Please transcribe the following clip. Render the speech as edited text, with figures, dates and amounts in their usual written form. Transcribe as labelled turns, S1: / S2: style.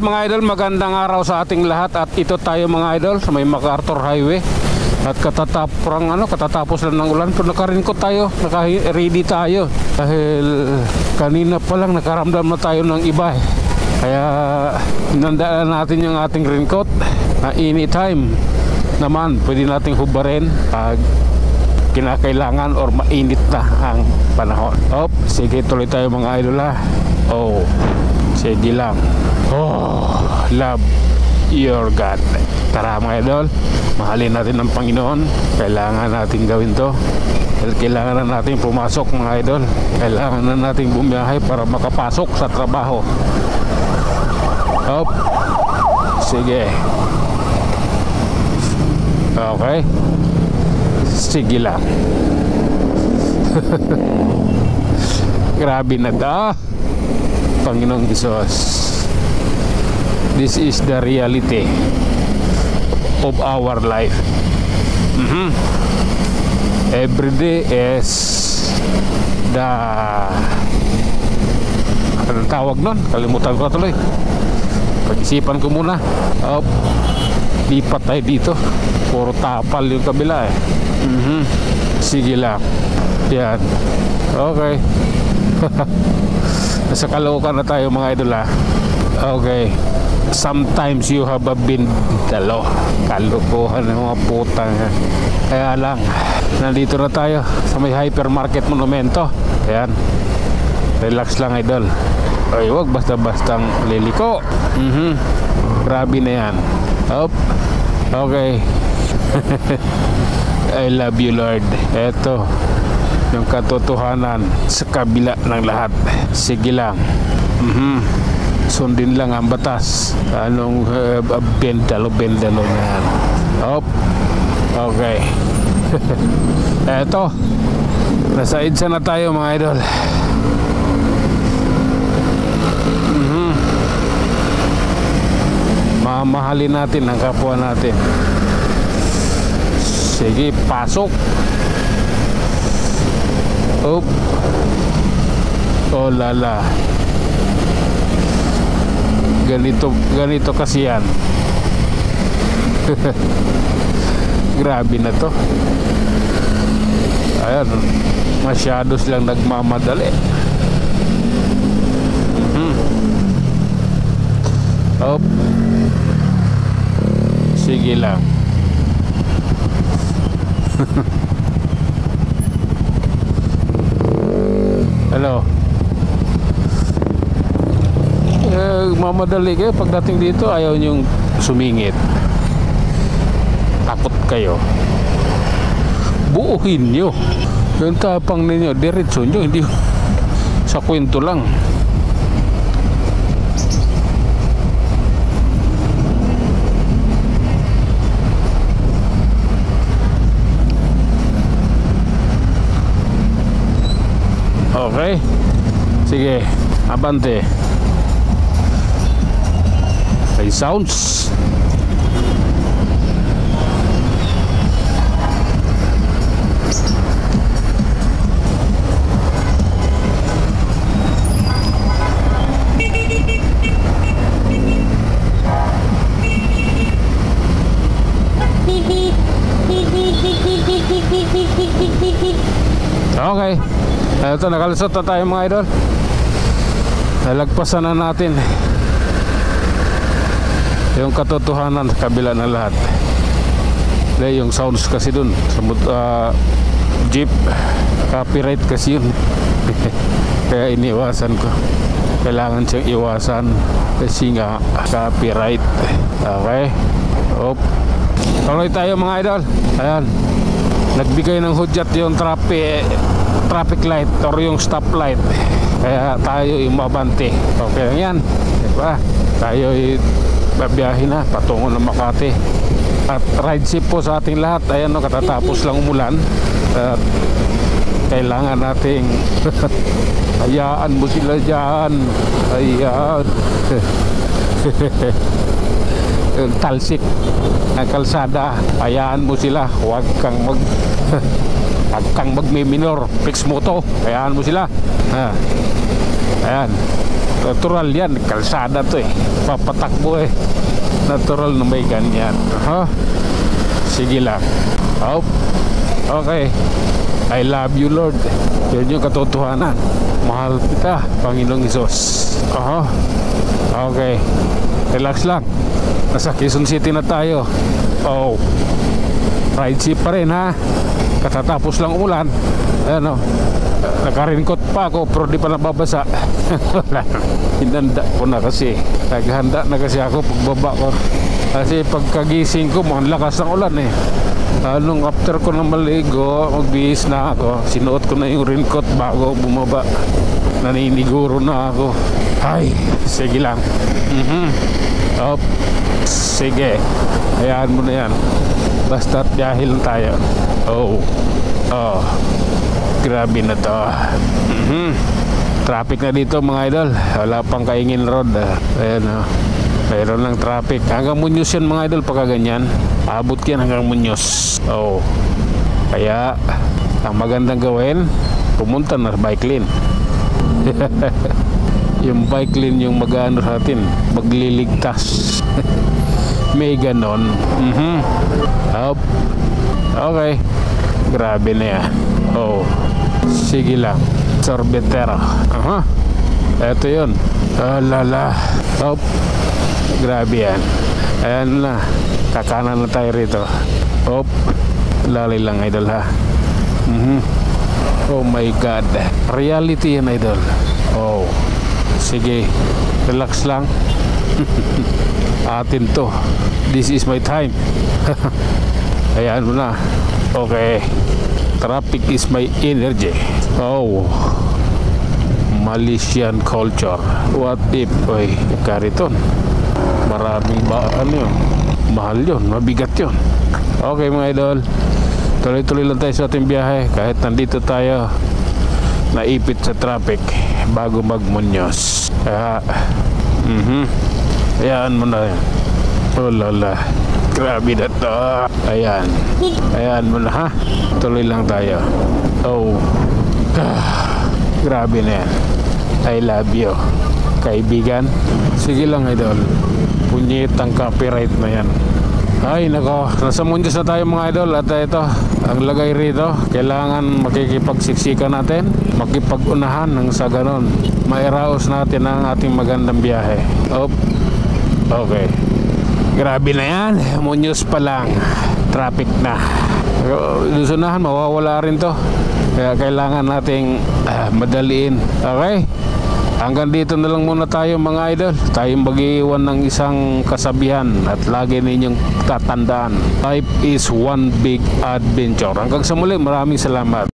S1: mga idol, magandang araw sa ating lahat. At ito tayo mga idol sa may MacArthur Highway. At katatapos lang ng ulan, pero nakaringkot tayo, naka-ready tayo. Dahil kanina pa lang nakaramdam na tayo ng iba. Kaya nandaan natin yung ating raincoat na anytime naman pwede nating hubarin pag kinakailangan or mainit na ang panahon. Sige, tuloy tayo mga idol ha. Sige lang. Love your God. Tara mga idol, mahalin natin ang Panginoon. Kailangan natin gawin to. Kailangan na natin pumasok mga idol. Kailangan na natin bumiyahe para makapasok sa trabaho. Sige. Okay. Sige lang. Grabe na da. Panginoong Diyos, this is the reality of our life. Every day is the anong tawag nun? Kalimutan ko tuloy. Pag-isipan ko muna. Lipat tayo dito. Puro tapal yung kabila eh. Sige lang. Yan. Okay. Nasa Caloocan na tayo mga idol ha. Okay. Sometimes you have been dalo. Kalokohan ng mga putang. Kaya lang, nandito na tayo sa may hypermarket monumento. Ayan. Relax lang idol. Ay, wag basta-bastang liliko. Grabe na yan. Okay. I love you Lord. Eto yung katotohanan sa kabila ng lahat. Sige lang. Sundin lang ang batas. Anong bendalo na yan. Okay. Eto, nasa EDSA na tayo mga idol. Mamahalin natin ang kapwa natin. Sige, pasok. Lala. Ganito kasi yan. Grabe na to. Ayan, masyado silang nagmamadali. Sige lang. Hello. Mamadali kayo pagdating dito, ayaw nyong sumingit. Takot kayo. Buuhin nyo. Yung tapang ninyo, diretso nyo, hindi sa kwento lang. Okay. Sige, abante. May sounds. Okay. Ito, nakalusot na tayo mga idol. Nalagpasan na natin yung katotohanan sa kabila ng lahat. Yung sounds kasi dun sa jeep, copyright kasi yun. Kaya iniwasan ko. Kailangan siyang iwasan kasi nga copyright. Okay. Tuloy tayo mga idol. Ayan, nagbigay ng hudyat yung traffic light or yung stop light, kaya tayo umabante. Okay lang yan, diba? Tayo babiyahin na patungo ng Makati. At ride safe po sa ating lahat. Ayan, katatapos lang umulan at kailangan nating hayaan mo sila dyan. Ayan. Talsik ang kalsada, hayaan mo sila. Huwag kang magmi-minor. Fix mo to, hayaan mo sila. Ayan. Natural yan, kalsada to eh. Papatakbo eh. Natural na may ganyan. Sige lang. Okay. I love you, Lord. Yan yung katotohanan. Mahal kita, Panginoong Hesus. Okay. Relax lang. Nasa Quezon City na tayo. Ride safe pa rin ha. Katatapos lang umulan. Ayan o. Naka-raincoat pa ako pero di pa nababasa. Hinanda ko na kasi. Naghanda na kasi ako pagbaba ko. Kasi pagkagising ko, ang lakas ng ulan eh. Nung after ko na maligo, magbihis na ako. Sinuot ko na yung raincoat bago bumaba. Naniniguro na ako. Ay, sige lang. Sige. Hayaan mo na yan. Basta't biyahe lang tayo. Grabe na to. Traffic na dito mga idol. Wala pang Kaingin Road. Ayan o. Mayroon lang traffic. Hanggang Muñoz yan mga idol. Pagka ganyan, abot yan hanggang Muñoz. Kaya ang magandang gawin, pumunta na bike lane. Yung bike lane yung mag-ano sa atin, magliligtas. May ganon. Okay. Grabe na yan. Sige lang. Sorbetero. Eto yun. Lala. Grabe yan. Ayan na. Kakanan na tayo rito. Lalay lang idol ha. Oh my God. Reality yan idol. Sige. Relax lang. Atin to. This is my time. Ayan mo na. Okay. Traffic is my energy. Malaysian culture. What if? Kariton. Maraming yun. Mahal yun. Mabigat yun. Okay mga idol. Tuloy-tuloy lang tayo sa ating biyahe. Kahit nandito tayo, naipit sa traffic bago mag-Muñoz. Ayan mo na. Lala. Grabe na to. Ayan mo na ha. Tuloy lang tayo. Grabe na yan. I love you, kaibigan. Sige lang idol. Punyet ang copyright na yan. Ay nako. Nasa Muñoz na tayo mga idol. At ito ang lagay rito. Kailangan makikipagsiksikan natin, makipag-unahan nang sa ganon mairaos natin ang ating magandang biyahe. Okay. Grabe na yan. Muñoz pa lang. Traffic na. Lusunahan, mawawala rin to. Kaya kailangan nating madaliin. Okay? Hanggang dito na lang muna tayo mga idol. Tayong mag-iwan ng isang kasabihan at lagi ninyong tatandaan. Life is one big adventure. Hanggang sa muli, maraming salamat.